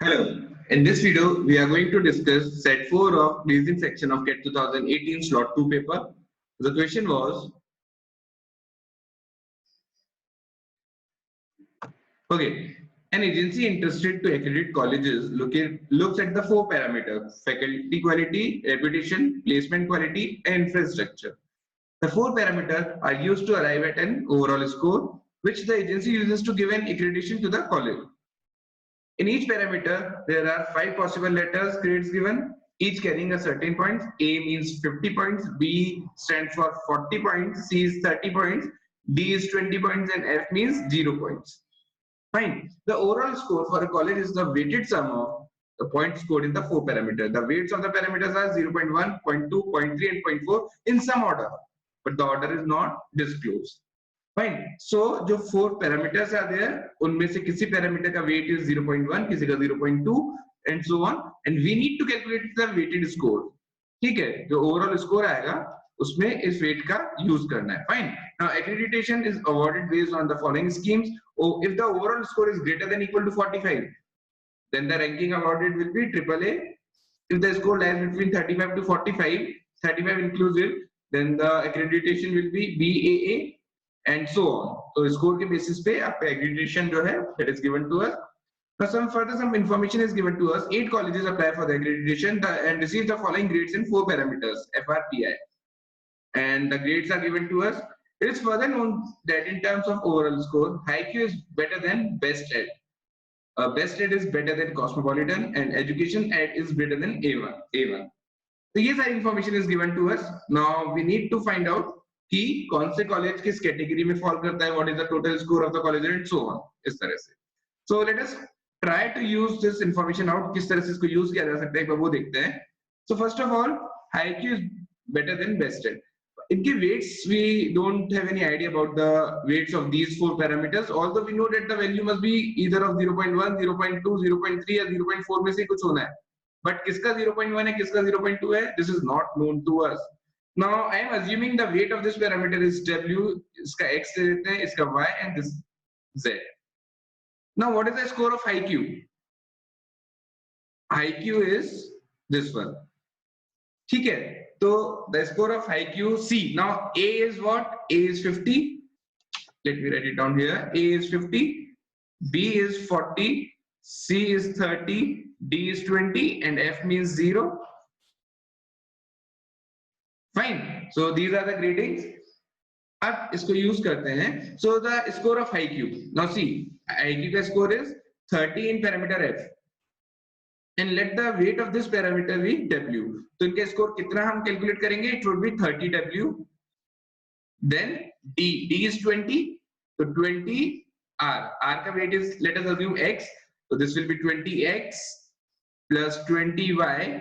Hello. In this video, we are going to discuss set 4 of reasoning section of CAT 2018 slot 2 paper. The question was, okay, an agency interested to accredit colleges looks at the 4 parameters: faculty quality, reputation, placement quality, and infrastructure. The 4 parameters are used to arrive at an overall score, which the agency uses to give an accreditation to the college. In each parameter, there are 5 possible letters grades given, each carrying a certain points. A means 50 points, B stands for 40 points, C is 30 points, D is 20 points, and F means 0 points. Fine. The overall score for a college is the weighted sum of the points scored in the 4 parameters. The weights of the parameters are 0.1, 0.2, 0.3, and 0.4 in some order, but the order is not disclosed. Fine. So जो 4 parameters are there, उनमें से किसी parameter का weight is 0.1, किसी का 0.2 and so on, and we need to calculate the weighted score. ठीक है, जो overall score आएगा उसमें इस weight का use करना है. Fine. Now accreditation is awarded based on the following schemes. If the overall score is greater than equal to 45, then the ranking awarded will be AAA. If the score lies between 35 to 45, 35 inclusive, then the accreditation will be BAA. And so on. So score के basis पे आपका accreditation जो है that is given to us. Now some information is given to us. 8 colleges apply for the accreditation and receive the following grades in 4 parameters FRPI, and the grades are given to us. It is further known that in terms of overall score, HiQ is better than Best Ed. Best Ed is better than Cosmopolitan, and Education Ed is better than A1. So ये सारी information is given to us. Now we need to find out कि कौन से college किस category में fall करता है, what is the total score of the college and so on, इस तरह से. So let us try to use this information out. किस तरह से इसको यूज किया जा सकता है वो देखते हैं. So first of all, HiQ is better than BestEd. इनके weights we don't have any idea about the weights of these 4 parameters, although we know that the value must be either of 0.1, 0.2, 0.3 या 0.4 में से कुछ होना है. But किसका 0.1 है, किसका 0.2 है, this is not known to us. Now I am assuming the weight of this parameter is W, इसका X दे देते हैं, इसका Y and this Z. Now what is the score of HiQ? HiQ is this one. ठीक है, तो the score of HiQ C. Now A is what? A is 50. Let me write it down here. A is 50, B is 40, C is 30, D is 20, and F means 0. Fine. So these are the gradings. अब इसको use करते हैं. So the score of HiQ. Now see, HiQ का score is 30 in parameter F, and let the weight of this parameter be W. तो इनके score कितना हम calculate करेंगे? It would be 30W. Then D is 20, so 20 R का weight is, let us assume X, so this will be 20X plus 20Y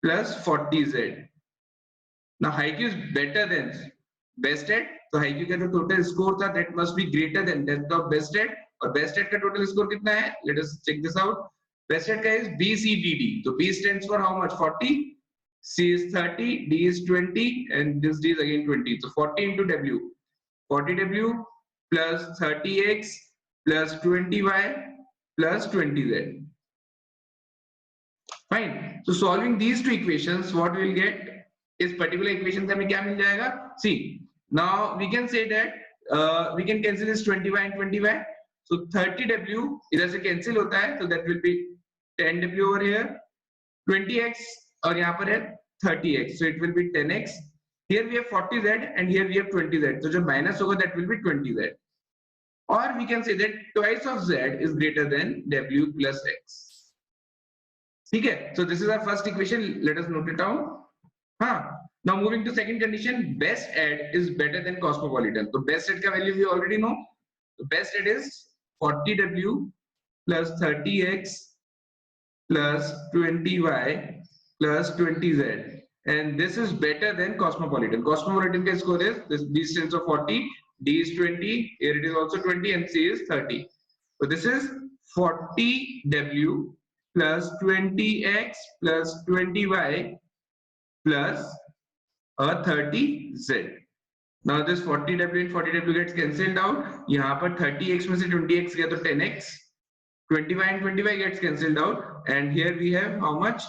plus 40Z. Now HiQ is better than Best Ed, so HiQ का जो total score था that must be greater than that of Best Ed, और Best Ed का total score कितना है? Let us check this out. Best Ed का is BCDD, so B stands for how much? 40, C is 30, D is 20, and this D is again 20. So 40 into W, 40W plus 30X plus 20Y plus 20Z. Fine. So solving these two equations, what we will get? इस पर्टिकुलर इक्वेशन से हमें क्या मिल जाएगा? See, now we can say that we can cancel this 20y and 20y. So 30w इधर से कैंसिल होता है, तो that will be 10w over here, 20x और यहाँ पर है 30x, so it will be 10x. Here we have 40z and here we have 20z, तो जो माइनस होगा दैट विल बी 20z. और we can say that twice of z is greater than w plus x. ठीक है, so this is our first equation. Let us note it down. Now moving to second condition, Best Ed is better than Cosmopolitan. So Best Ed का value we already know. So Best Ed is 40W plus 30X plus 20Y plus 20Z, and this is better than Cosmopolitan. Cosmopolitan का score is this, B stands for 40, D is 20, here it is also 20, and C is 30. So this is 40W plus 20X plus 20Y plus a 30Z. Now this 40W and 40W gets cancelled out. यहाँ पर 30x में से 20x गया तो 10x, 25 and 25 gets cancelled out, and here we have how much?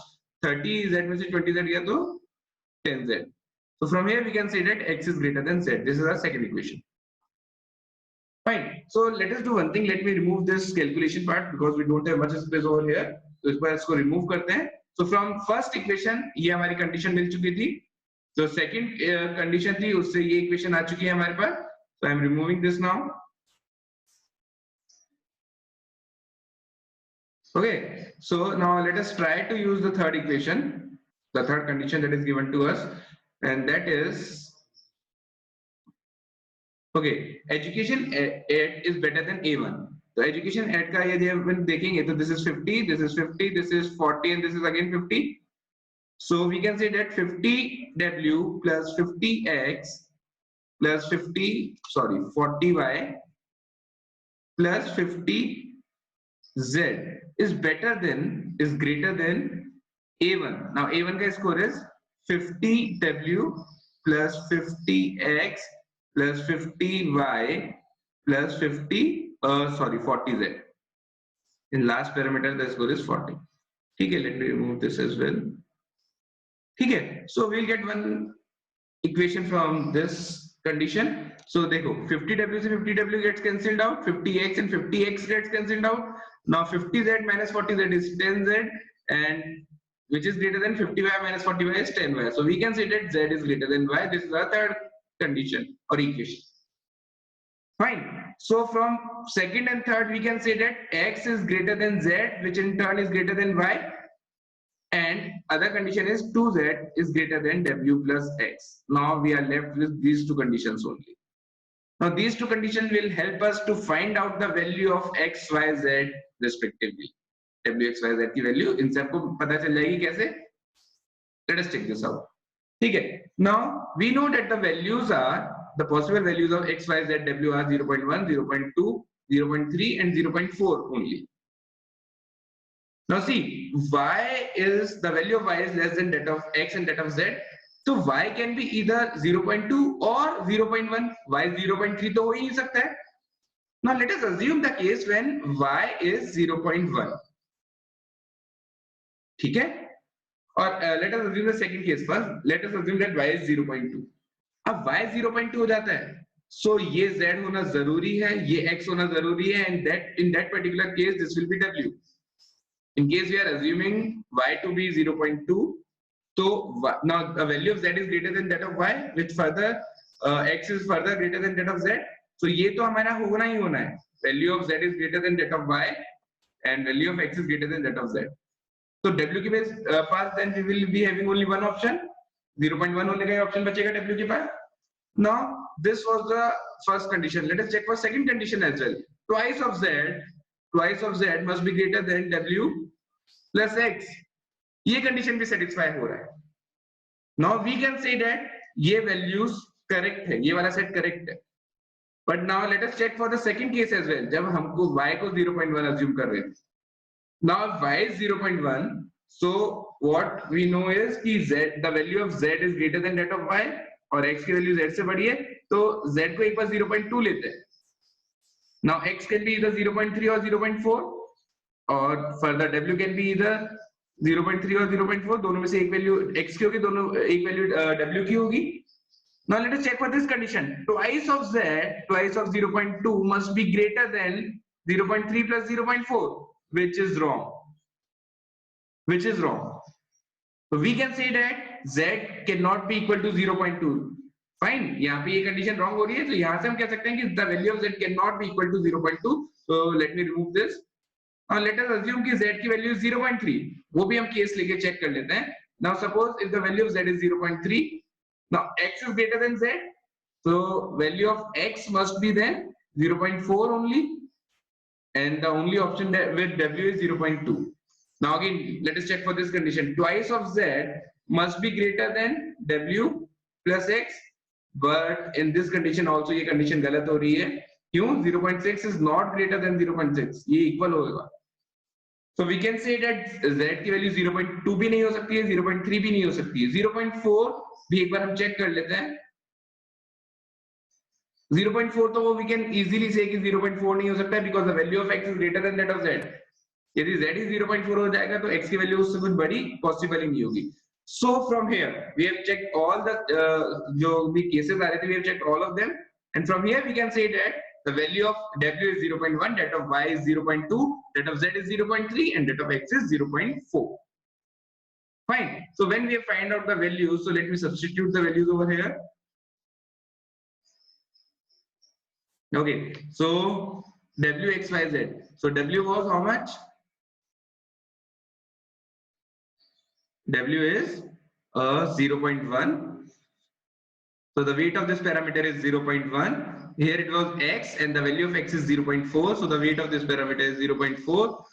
30z में से 20z गया तो 10z. So from here we can say that x is greater than z. This is our second equation. Fine. So let us do one thing. Let me remove this calculation part because we don't have much space over here. तो इस पर इसको remove करते हैं. So from first equation ये हमारी condition मिल चुकी थी. So second condition थी, उससे ये equation आ चुकी है हमारे पास. So I am removing this now. Okay. So now let us try to use the third equation, the third condition that is given to us, and that is. Okay, education at is better than A1. तो education at का यदि अपन देखेंगे तो this is 50, this is 50, this is 40, and this is again 50. So we can say that 50W plus 50X plus 40Y plus 50Z is greater than A1. Now A1 का score is 50W plus 50X plus 50y plus 40z. In last parameter the score is 40. Okay, let me remove this as well. Okay, so we'll get one equation from this condition. So देखो 50w से 50w gets cancelled out, 50x and 50x gets cancelled out. Now 50z minus 40z is 10z, and which is greater than 50y minus 40y is 10y. So we can say that z is greater than y. This is our third condition or equation. Fine. So from second and third we can say that x is greater than z, which in turn is greater than y, and other condition is 2z is greater than w plus x. Now we are left with these two conditions only. Now these two conditions will help us to find out the value of x, y, z respectively. w, x, y, z की value इन सबको पता चल जाएगी कैसे? Let us check this out. Okay. Now we know that the values are the possible values of x, y, z, w are 0.1, 0.2, 0.3, and 0.4 only. Now see, y is the value of y is less than that of x and that of z. So y can be either 0.2 or 0.1. Y 0.3 तो हो ही नहीं सकता है. Now let us assume the case when y is 0.1. ठीक है? और let us assume the second case first. Let us assume that y is 0.2. अब y 0.2 हो जाता है, so ये z होना जरूरी है, ये x होना जरूरी है, and that in that particular case this will be w. In case we are assuming y to be 0.2, so now the value of z is greater than that of y, which further x is further greater than that of z. So ये तो हमारा होना ही होना है. Value of z is greater than that of y, and value of x is greater than that of z. So w के पास then we will be having only one option. 0.1 होने का option बचेगा w के पास. Now this was the first condition. Let us check for second condition as well. Twice of z must be greater than w plus x. ये condition भी satisfy हो रहा है. Now we can say that ये values correct है, ये वाला set correct है. But now let us check for the second case as well. जब हमको y को 0.1 assume कर रहे थे. Now if y is 0.1, so what we know is कि z, the value of z is greater than that of y, और x की value z से बड़ी है, तो z को एक बार 0.2 लेते हैं. Now x can be either 0.3 or 0.4, और further w can be either 0.3 or 0.4. दोनों में से एक वैल्यू x की होगी, दोनों एक वैल्यू w की होगी. Now let us check for this condition. Twice of z, twice of 0.2 must be greater than 0.3 plus 0.4, which is wrong. Which is wrong. So we can say that z cannot be equal to 0.2. Fine. यहाँ पे ये condition wrong हो रही है, तो यहाँ से हम कह सकते हैं कि the value of z cannot be equal to 0.2. So let me remove this. Now let us assume कि z की value is 0.3. वो भी हम case लेके check कर लेते हैं. Now suppose if the value of z is 0.3, now x is greater than z, so value of x must be then 0.4 only, and the only option that with w is 0.2. Now again, let us check for this condition. Twice of z must be greater than w plus x, but in this condition also ये condition गलत हो रही है. क्यों? 0.6 is not greater than 0.6. ये equal होगा. So we can say that z की value 0.2 भी नहीं हो सकती है, 0.3 भी नहीं हो सकती है. 0.4 भी एक बार हम check कर लेते हैं. 0.4 तो वो we can easily say कि 0.4 नहीं हो सकता है because the value of x is greater than that of z. यदि z is 0.4 हो जाएगा तो x की वैल्यू उससे कुछ बड़ी पॉसिबल ही नहीं होगी. So from here we have checked all the जो भी cases आ रहे थे, we have checked all of them, and from here we can say that the value of w is 0.1, that of y is 0.2, that of z is 0.3, and that of x is 0.4. Fine. So when we have find out the values, so let me substitute the values over here. Okay, so w x y z. So w was how much? W is 0.1. So the weight of this parameter is 0.1. Here it was x and the value of x is 0.4. So the weight of this parameter is 0.4.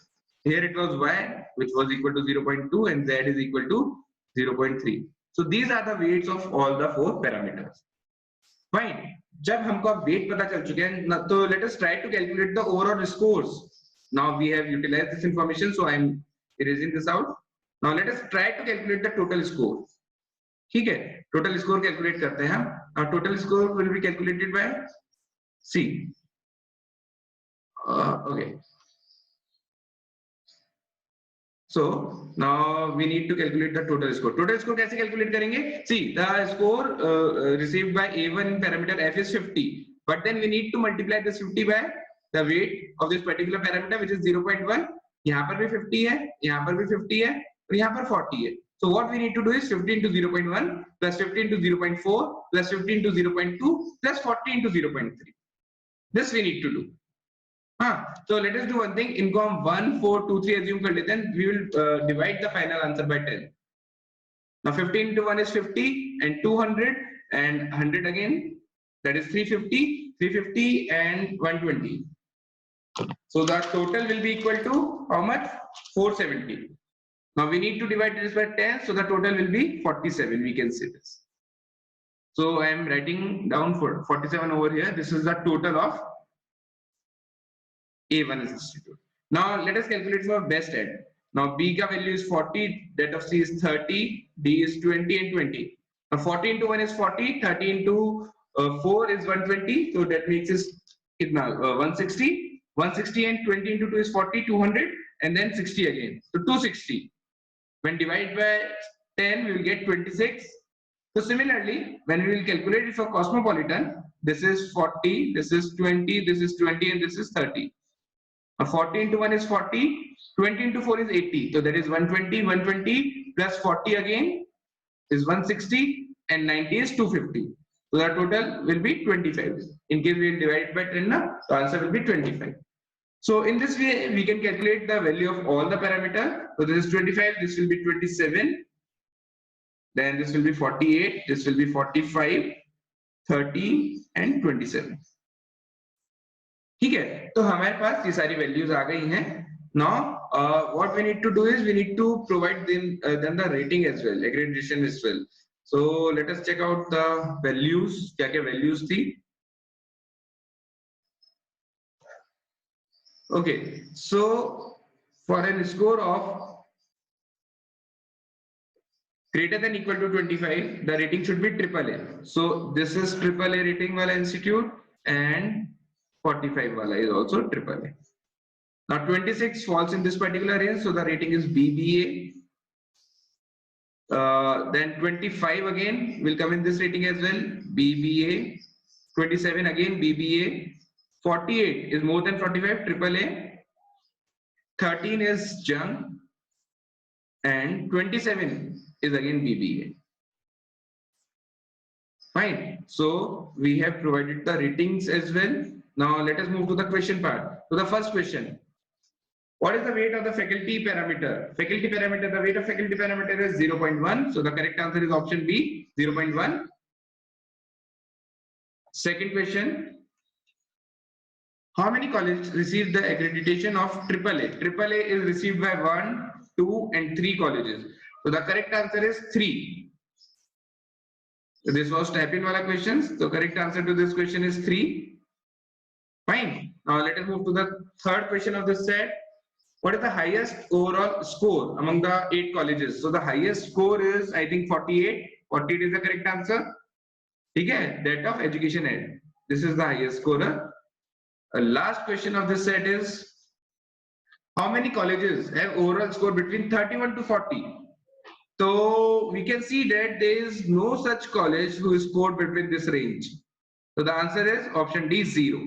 Here it was y, which was equal to 0.2, and z is equal to 0.3. So these are the weights of all the 4 parameters. Fine. जब हमको अब weight पता चल चुके हैं, तो let us try to calculate the overall scores. Now we have utilized this information, so I am erasing this out. Now let us try to calculate the total score. ठीक है, total score calculate करते हैं हम. Now total score will be calculated by C. Okay. So now we need to calculate the total score. Total score कैसे calculate करेंगे? See, the score received by A1 in parameter f is 50, but then we need to multiply this 50 by the weight of this particular parameter, which is 0.1. यहाँ पर भी 50 है, यहाँ पर भी 50 है, और यहाँ पर 40 है. So what we need to do is 50 into 0.1 plus 50 into 0.4 plus 50 into 0.2 plus 40 into 0.3. This we need to do. So let us do one thing. इनको हम 1, 4, 2, 3 assume कर लेते हैं. We will divide the final answer by 10. Now 15 into 1 is 50, and 200 and 100 again. That is 350, 350 and 120. So the total will be equal to how much? 470. Now we need to divide this by 10, so the total will be 47. We can say this. So I am writing down for 47 over here. This is the total of A1 institute. Now let us calculate for best add. Now B ka value is 40, that of C is 30, D is 20 and 20. Now 40 into 1 is 40, 30 into 4 is 120, so that makes is 160. 160 and 20 into 2 is 40, 200, and then 60 again. So 260. When divided by 10, we will get 26. So similarly, when we will calculate it for Cosmopolitan, this is 40, this is 20, this is 20, and this is 30. 40 into 1 is 40, 20 into 4 is 80. So that is 120, 120 plus 40 again is 160, and 90 is 250. So the total will be 25. In case we will divide it by 10, the answer will be 25. So in this way, we can calculate the value of all the parameters. So this is 25, this will be 27, then this will be 48, this will be 45, 30 and 27. ठीक है, तो हमारे पास ये सारी values आ गई हैं. Now what we need to do is we need to provide them the rating as well, accreditation as well. So let us check out the values. क्या क्या values थी? Okay, so for a score of greater than equal to 25, the rating should be AAA. So this is AAA rating wala institute, and 45 wala is also AAA. Now 26 falls in this particular range, so the rating is BBA. Then 25 again will come in this rating as well, BBA. 27 again BBA. 48 is more than 45, AAA. 13 is junk, and 27 is again BBA. Fine. So we have provided the ratings as well. Now let us move to the question part. So the first question: what is the weight of the faculty parameter? Faculty parameter. The weight of faculty parameter is 0.1. So the correct answer is option B, 0.1. Second question: how many colleges received the accreditation of AAA? AAA is received by 1, 2, and 3 colleges. So the correct answer is 3. So this was type-in wala questions. So correct answer to this question is 3. Fine. Now let us move to the third question of this set. What is the highest overall score among the 8 colleges? So the highest score is, I think, 48. 48 is the correct answer. Okay, that of education ed. This is the highest scorer. Last question of this set is, How many colleges have overall score between 31 to 40? So we can see that there is no such college who scored between this range. So the answer is option D, 0.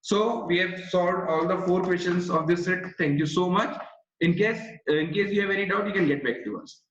So we have solved all the 4 questions of this set. Thank you so much. In case you have any doubt, you can get back to us.